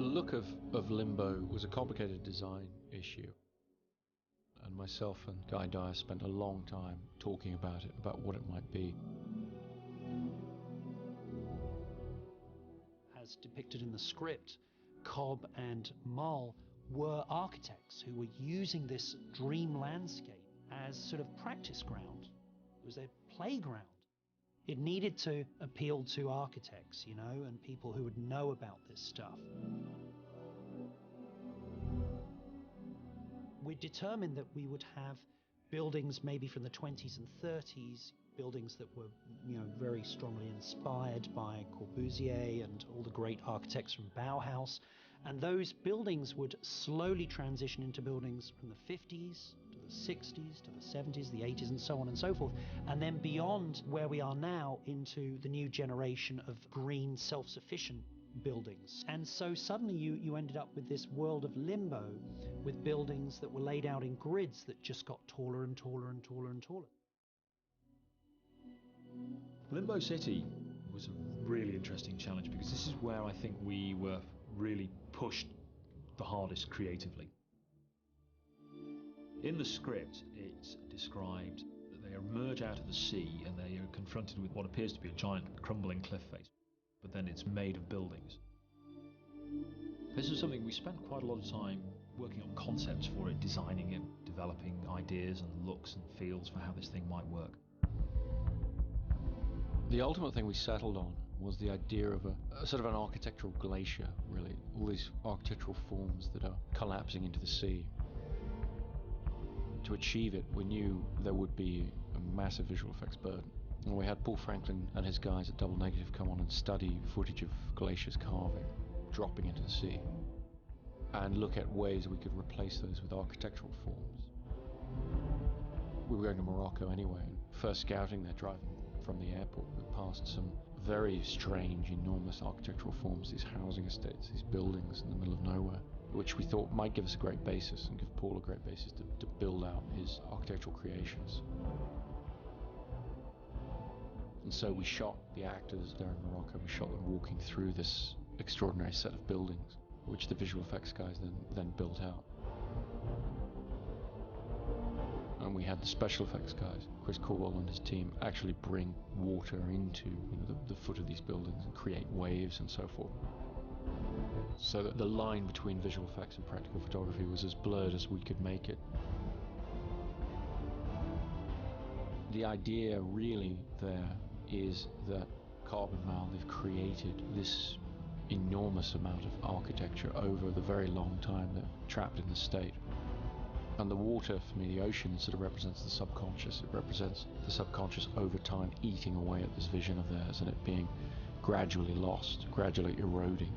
look of Limbo was a complicated design issue, and myself and Guy Dyer spent a long time talking about it, about what it might be. As depicted in the script, Cobb and Mull were architects who were using this dream landscape as sort of practice ground. It was their playground. It needed to appeal to architects, you know, and people who would know about this stuff. We determined that we would have buildings maybe from the 20s and 30s, buildings that were, you know, very strongly inspired by Corbusier and all the great architects from Bauhaus. And those buildings would slowly transition into buildings from the 50s to the 60s to the 70s, the 80s, and so on and so forth. And then beyond where we are now into the new generation of green, self-sufficient buildings. And so suddenly you ended up with this world of limbo, with buildings that were laid out in grids that just got taller and taller and taller and taller. Limbo City was a really interesting challenge because this is where I think we were really pushed the hardest creatively. In the script, it's described that they emerge out of the sea and they are confronted with what appears to be a giant crumbling cliff face, but then it's made of buildings. This is something we spent quite a lot of time working on concepts for it, designing it, developing ideas and looks and feels for how this thing might work. The ultimate thing we settled on was the idea of a sort of an architectural glacier, really. All these architectural forms that are collapsing into the sea. To achieve it, we knew there would be a massive visual effects burden. And we had Paul Franklin and his guys at Double Negative come on and study footage of glaciers calving, dropping into the sea, and look at ways we could replace those with architectural forms. We were going to Morocco anyway, and first scouting there, driving from the airport, we passed some very strange, enormous architectural forms, these housing estates, these buildings in the middle of nowhere, which we thought might give us a great basis and give Paul a great basis to build out his architectural creations. And so we shot the actors there in Morocco, we shot them walking through this extraordinary set of buildings, which the visual effects guys then built out. And we had the special effects guys, Chris Corwell and his team, actually bring water into the foot of these buildings and create waves and so forth. So that the line between visual effects and practical photography was as blurred as we could make it. The idea really there is that Cobb and Mal, they've created this enormous amount of architecture over the very long time they're trapped in the state. And the water, for me, the ocean, sort of represents the subconscious. It represents the subconscious over time eating away at this vision of theirs and it being gradually lost, gradually eroding.